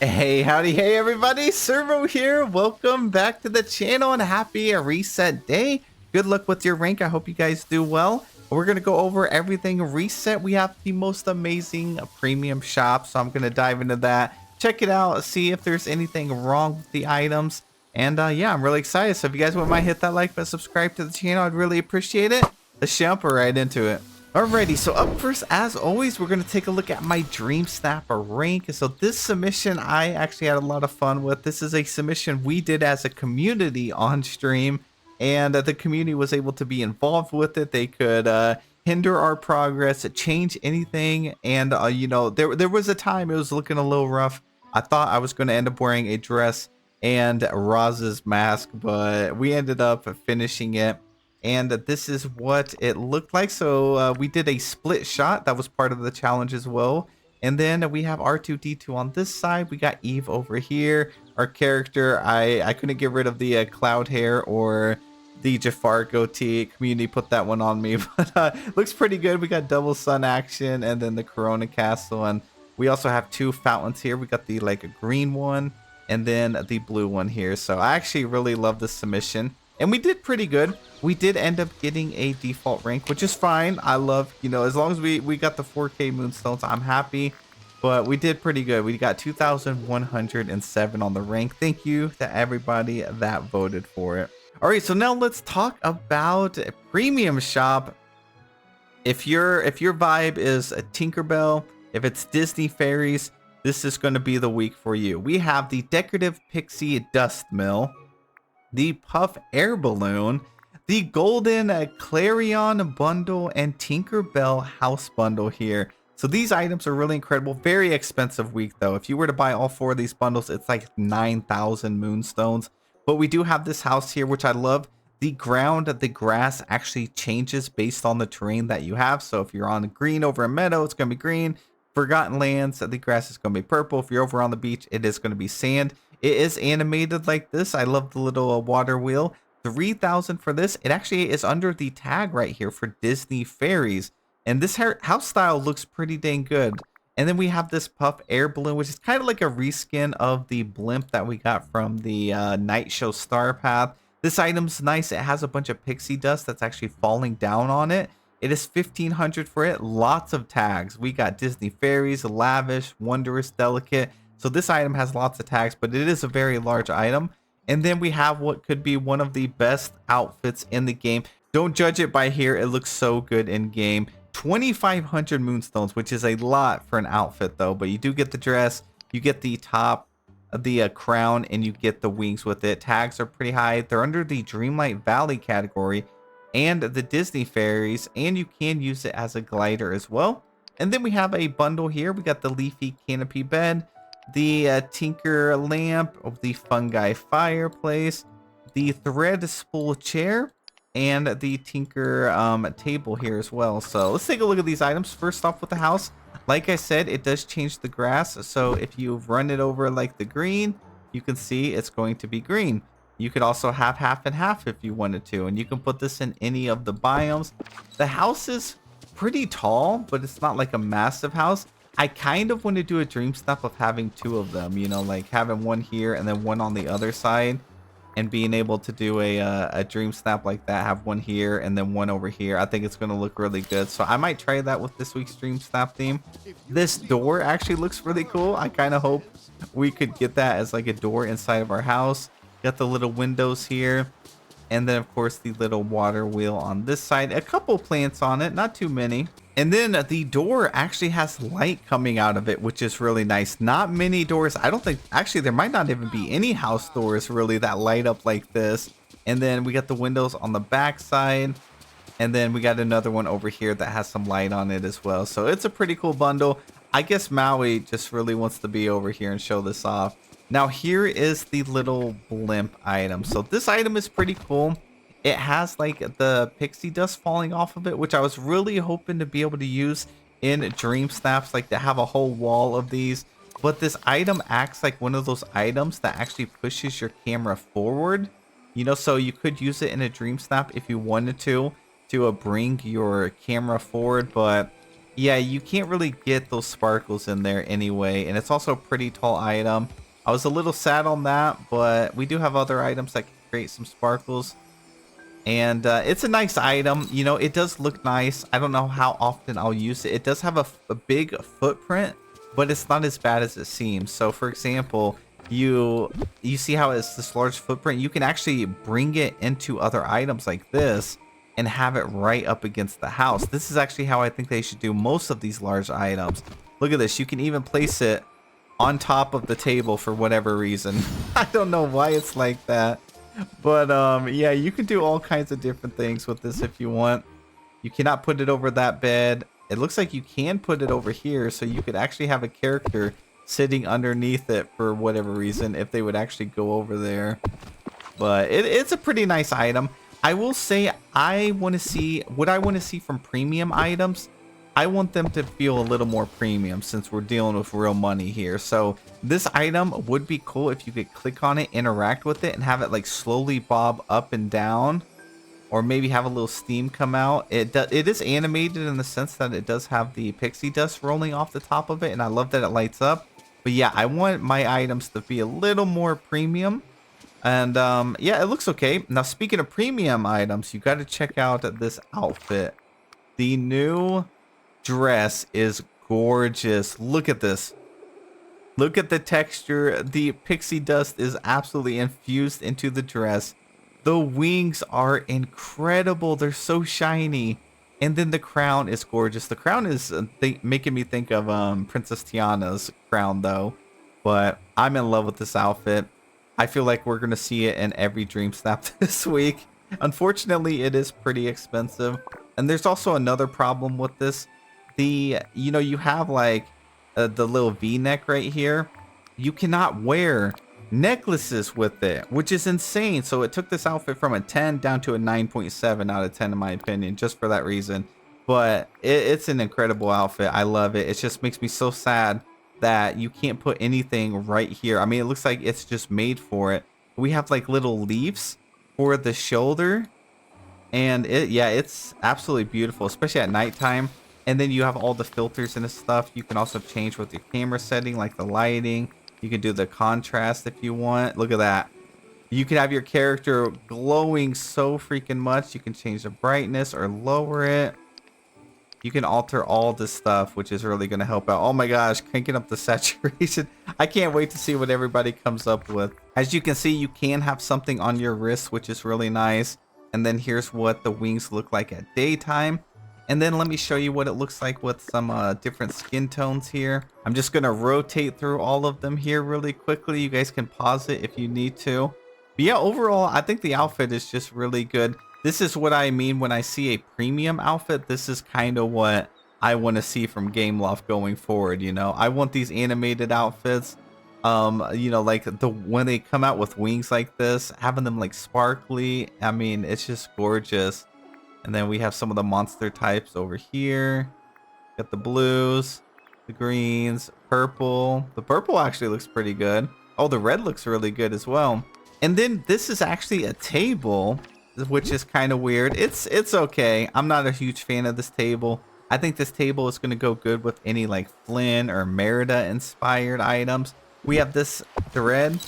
Hey, howdy, hey everybody, Servo here. Welcome back to the channel and happy reset day. Good luck with your rank. I hope you guys do well. We're going to go over everything reset. We have the most amazing premium shop, so I'm going to dive into that. Check it out, see if there's anything wrong with the items. And yeah, I'm really excited. So if you guys wouldn't mind, hit that like button, subscribe to the channel. I'd really appreciate it. Let's jump right into it. Alrighty, so up first, as always, we're going to take a look at my DreamSnap rank. So this submission I actually had a lot of fun with. This is a submission we did as a community on stream, and the community was able to be involved with it. They could hinder our progress, change anything, and you know, there was a time it was looking a little rough. I thought I was going to end up wearing a dress and Roz's mask, but we ended up finishing it. And this is what it looked like. So we did a split shot. That was part of the challenge as well. And then we have R2-D2 on this side. We got Eve over here. Our character, I couldn't get rid of the cloud hair or the Jafar goatee. Community put that one on me. But looks pretty good. We got double sun action and then the Corona castle. And we also have two fountains here. We got the like a green one and then the blue one here. So I actually really love this submission. And we did pretty good. We did end up getting a default rank, which is fine. I love, you know, as long as we got the 4K moonstones, I'm happy. But we did pretty good. We got 2,107 on the rank. Thank you to everybody that voted for it. All right, so now let's talk about a premium shop. If your vibe is a Tinkerbell, if it's Disney fairies, this is going to be the week for you. We have the Decorative Pixie Dust Mill, the Puff Air Balloon, the Golden Clarion Bundle, and Tinkerbell House Bundle here. So these items are really incredible. Very expensive week though. If you were to buy all four of these bundles, it's like 9,000 moonstones. But we do have this house here, which I love. The ground, the grass actually changes based on the terrain that you have. So if you're on green over a meadow, it's going to be green. Forgotten Lands, the grass is going to be purple. If you're over on the beach, it is going to be sand. It is animated like this. I love the little water wheel. 3,000 for this. It actually is under the tag right here for Disney fairies. And this house style looks pretty dang good. And then we have this Puff Air Balloon, which is kind of like a reskin of the blimp that we got from the Night Show Star Path. This item's nice. It has a bunch of pixie dust that's actually falling down on it. It is 1,500 for it. Lots of tags. We got Disney fairies, lavish, wondrous, delicate. So this item has lots of tags, but it is a very large item. And then we have what could be one of the best outfits in the game. Don't judge it by here. It looks so good in game. 2,500 moonstones, which is a lot for an outfit though. But you do get the dress, you get the top, the crown, and you get the wings with it. Tags are pretty high. They're under the Dreamlight Valley category and the Disney fairies, and you can use it as a glider as well. And then we have a bundle here. We got the leafy canopy bed, the Tinker lamp, of the fungi fireplace, the thread spool chair, and the Tinker table here as well. So let's take a look at these items. First off with the house, like I said, it does change the grass. So if you run it over like the green, you can see it's going to be green. You could also have half and half if you wanted to, and you can put this in any of the biomes. The house is pretty tall, but it's not like a massive house. I kind of want to do a dream snap of having two of them, you know, like having one here and then one on the other side, and being able to do a dream snap like that, have one here and then one over here. I think it's going to look really good. So I might try that with this week's dream snap theme. This door actually looks really cool. I kind of hope we could get that as like a door inside of our house. Got the little windows here. And then, of course, the little water wheel on this side. A couple plants on it, not too many. And then the door actually has light coming out of it, which is really nice. Not many doors. I don't think, actually, there might not even be any house doors really that light up like this. And then we got the windows on the back side. And then we got another one over here that has some light on it as well. So it's a pretty cool bundle. I guess Maui just really wants to be over here and show this off. Now here is the little blimp item. So this item is pretty cool. It has like the pixie dust falling off of it, which I was really hoping to be able to use in DreamSnaps, like to have a whole wall of these. But this item acts like one of those items that actually pushes your camera forward. You know, so you could use it in a DreamSnap if you wanted to bring your camera forward. But Yeah, you can't really get those sparkles in there anyway, and it's also a pretty tall item. I was a little sad on that, but we do have other items that can create some sparkles. And it's a nice item. You know, it does look nice. I don't know how often I'll use it. It does have a big footprint, but it's not as bad as it seems. So, for example, you see how it's this large footprint? You can actually bring it into other items like this and have it right up against the house. This is actually how I think they should do most of these large items. Look at this. You can even place it on top of the table for whatever reason. I don't know why it's like that. But yeah, you can do all kinds of different things with this if you want. You cannot put it over that bed. It looks like you can put it over here, so you could actually have a character sitting underneath it for whatever reason if they would actually go over there. But it's a pretty nice item. I will say I want to see what I want to see from premium items. I want them to feel a little more premium since we're dealing with real money here. So this item would be cool if you could click on it, interact with it, and have it like slowly bob up and down, or maybe have a little steam come out. It is animated in the sense that it does have the pixie dust rolling off the top of it, and I love that it lights up. But yeah, I want my items to be a little more premium. And yeah, it looks okay. Now, speaking of premium items, you got to check out this outfit. The new dress is gorgeous. Look at this. Look at the texture. The pixie dust is absolutely infused into the dress. The wings are incredible. They're so shiny. And then the crown is gorgeous. The crown is making me think of Princess Tiana's crown though. But I'm in love with this outfit. I feel like we're going to see it in every DreamSnap this week. Unfortunately, it is pretty expensive. And there's also another problem with this. You know, you have like the little V-neck right here. You cannot wear necklaces with it, which is insane. So it took this outfit from a 10 down to a 9.7 out of 10 in my opinion, just for that reason. But it's an incredible outfit. I love it. It just makes me so sad that you can't put anything right here. I mean, it looks like it's just made for it. We have like little leaves for the shoulder, and it's absolutely beautiful, especially at nighttime. And then you have all the filters and stuff. You can also change with your camera setting, like the lighting. You can do the contrast if you want. Look at that. You can have your character glowing so freaking much. You can change the brightness or lower it. You can alter all this stuff, which is really going to help out. Oh my gosh, cranking up the saturation. I can't wait to see what everybody comes up with. As you can see, you can have something on your wrist, which is really nice. And then here's what the wings look like at daytime. And then let me show you what it looks like with some different skin tones here. I'm just going to rotate through all of them here really quickly. You guys can pause it if you need to. But yeah, overall, I think the outfit is just really good. This is what I mean when I see a premium outfit. This is kind of what I want to see from Gameloft going forward, you know. I want these animated outfits. You know, like when they come out with wings like this, having them like sparkly. I mean, it's just gorgeous. And then we have some of the monster types over here. Got the blues, the greens, purple. The purple actually looks pretty good. Oh, the red looks really good as well. And then this is actually a table, which is kind of weird. It's okay. I'm not a huge fan of this table. I think this table is going to go good with any like Flynn or Merida inspired items. We have this thread.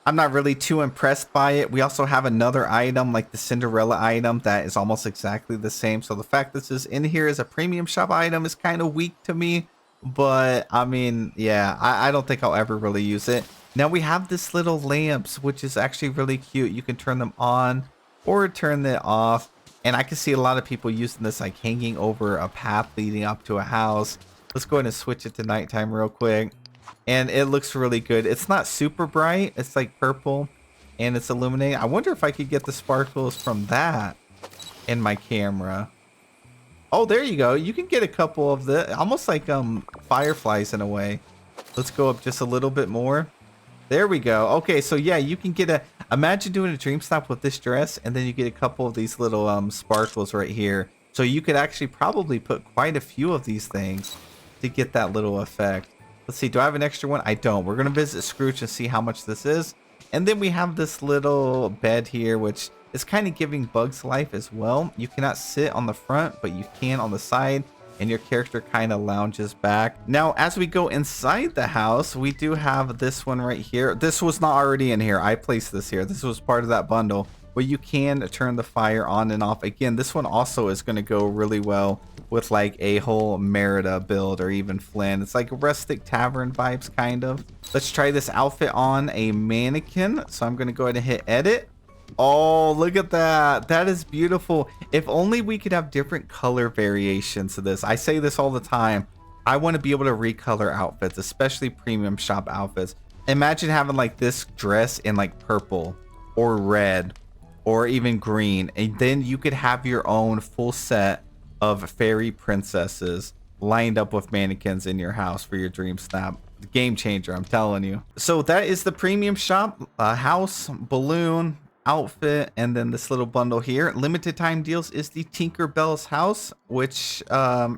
I'm not really too impressed by it. We also have another item like the Cinderella item that is almost exactly the same. So the fact this is in here as a premium shop item is kind of weak to me. But I mean, yeah, I don't think I'll ever really use it. Now we have this little lamps, which is actually really cute. You can turn them on or turn it off. And I can see a lot of people using this like hanging over a path leading up to a house. Let's go ahead and switch it to nighttime real quick. And it looks really good. It's not super bright. It's like purple and it's illuminating. I wonder if I could get the sparkles from that in my camera. Oh, there you go. You can get a couple of the almost like fireflies in a way. Let's go up just a little bit more. There we go. Okay, so yeah, you can get imagine doing a DreamSnap with this dress and then you get a couple of these little sparkles right here. So you could actually probably put quite a few of these things to get that little effect. Let's see, do I have an extra one? I don't. We're going to visit Scrooge and see how much this is. And then we have this little bed here, which is kind of giving Bugs life as well. You cannot sit on the front, but you can on the side. and your character kind of lounges back. Now, as we go inside the house, we do have this one right here. This was not already in here. I placed this here. This was part of that bundle where you can turn the fire on and off. Again, this one also is going to go really well with like a whole Merida build or even Flynn. It's like rustic tavern vibes kind of. Let's try this outfit on a mannequin. So I'm going to go ahead and hit edit. Oh, look at that. That is beautiful. If only we could have different color variations of this. I say this all the time. I want to be able to recolor outfits, especially premium shop outfits. Imagine having like this dress in like purple or red or even green, and then you could have your own full set of fairy princesses lined up with mannequins in your house for your dream snap. Game changer, I'm telling you. So that is the premium shop, house, balloon, outfit, and then this little bundle here. Limited time deals is the Tinkerbell's house, which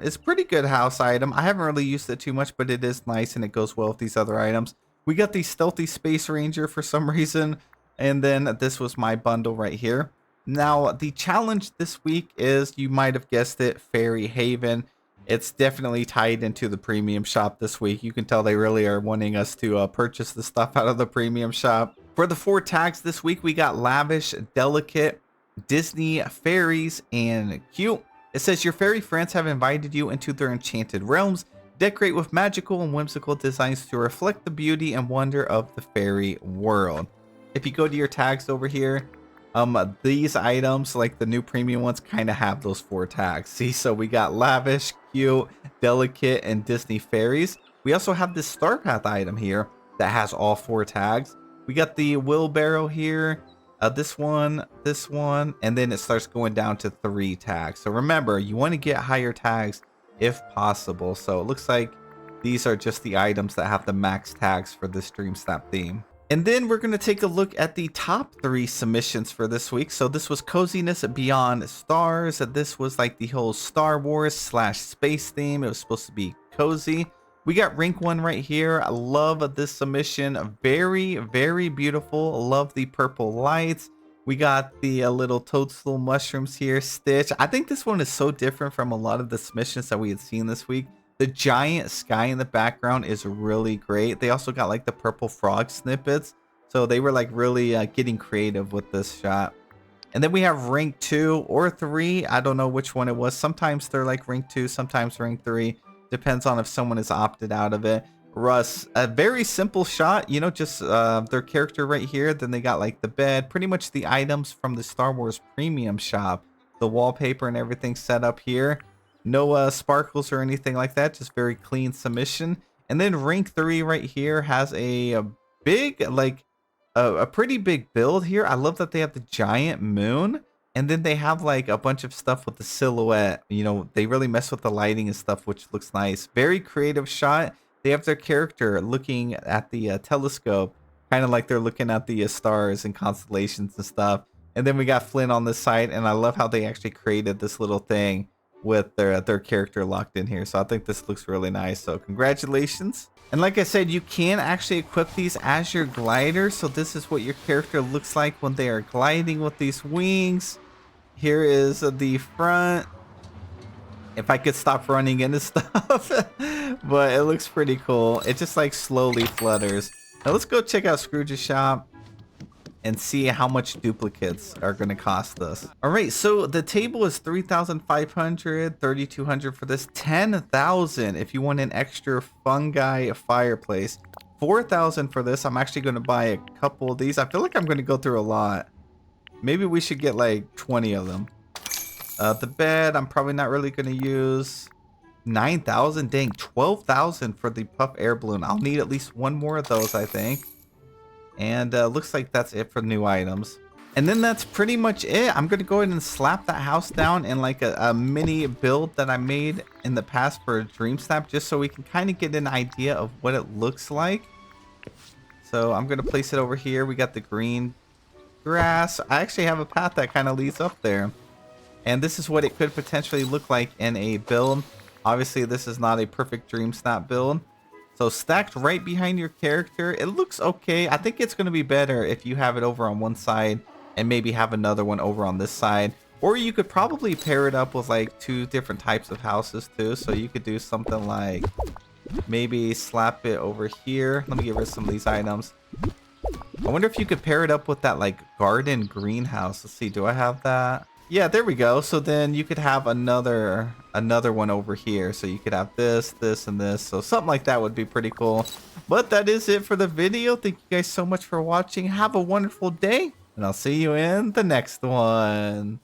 is a pretty good house item. I haven't really used it too much, but it is nice and it goes well with these other items. We got the stealthy space ranger for some reason, and then this was my bundle right here. Now the challenge this week is, you might have guessed it, Fairy Haven. It's definitely tied into the premium shop this week. You can tell they really are wanting us to purchase the stuff out of the premium shop. For the 4 tags this week, we got lavish, delicate, Disney, fairies, and cute. It says your fairy friends have invited you into their enchanted realms. Decorate with magical and whimsical designs to reflect the beauty and wonder of the fairy world. If you go to your tags over here, these items, like the new premium ones, kind of have those 4 tags. See, so we got lavish, cute, delicate, and Disney fairies. We also have this Star Path item here that has all 4 tags. We got the wheelbarrow here, this one, and then it starts going down to 3 tags. So remember, you want to get higher tags if possible. So it looks like these are just the items that have the max tags for this DreamSnap theme. And then we're going to take a look at the top 3 submissions for this week. So this was Coziness Beyond Stars. This was like the whole Star Wars / space theme. It was supposed to be cozy. We got rank 1 right here. I love this submission. Very, very beautiful. Love the purple lights. We got the little toadstool mushrooms here. Stitch. I think this one is so different from a lot of the submissions that we had seen this week. The giant sky in the background is really great. They also got like the purple frog snippets. So they were like really getting creative with this shot. And then we have rank 2 or 3. I don't know which one it was. Sometimes they're like rank 2, sometimes rank 3. Depends on if someone is opted out of it. Russ, a very simple shot, you know, just their character right here. Then they got like the bed, pretty much the items from the Star Wars premium shop. The wallpaper and everything set up here. No sparkles or anything like that, just very clean submission. And then rank 3 right here has a big, like a pretty big build here. I love that they have the giant moon. And then they have like a bunch of stuff with the silhouette. You know, they really mess with the lighting and stuff, which looks nice. Very creative shot. They have their character looking at the telescope, kind of like they're looking at the stars and constellations and stuff. And then we got Flynn on this side, and I love how they actually created this little thing with their character locked in here. So I think this looks really nice. So congratulations. And like I said, you can actually equip these as your glider. So this is what your character looks like when they are gliding with these wings. Here is the front. If I could stop running into stuff. But it looks pretty cool. It just like slowly flutters. Now let's go check out Scrooge's shop and see how much duplicates are going to cost us. All right, so the table is 3,500, 3,200 for this, 10,000 if you want an extra fungi fireplace, 4,000 for this. I'm actually going to buy a couple of these. I feel like I'm going to go through a lot. Maybe we should get like 20 of them. The bed, I'm probably not really going to use. 9,000, dang, 12,000 for the puff air balloon. I'll need at least one more of those, I think. And looks like that's it for new items. And then that's pretty much it. I'm going to go ahead and slap that house down in like a mini build that I made in the past for DreamSnap, just so we can kind of get an idea of what it looks like. So I'm going to place it over here. We got the green grass. I actually have a path that kind of leads up there. And this is what it could potentially look like in a build. Obviously, this is not a perfect DreamSnap build. So stacked right behind your character, it looks okay. I think it's going to be better if you have it over on one side and maybe have another one over on this side. Or you could probably pair it up with like 2 different types of houses too. So you could do something like maybe slap it over here. Let me get rid of some of these items. I wonder if you could pair it up with that like garden greenhouse. Let's see, do I have that? Yeah, there we go. So then you could have another one over here. So you could have this, this, and this. So something like that would be pretty cool. But that is it for the video. Thank you guys so much for watching. Have a wonderful day, and I'll see you in the next one.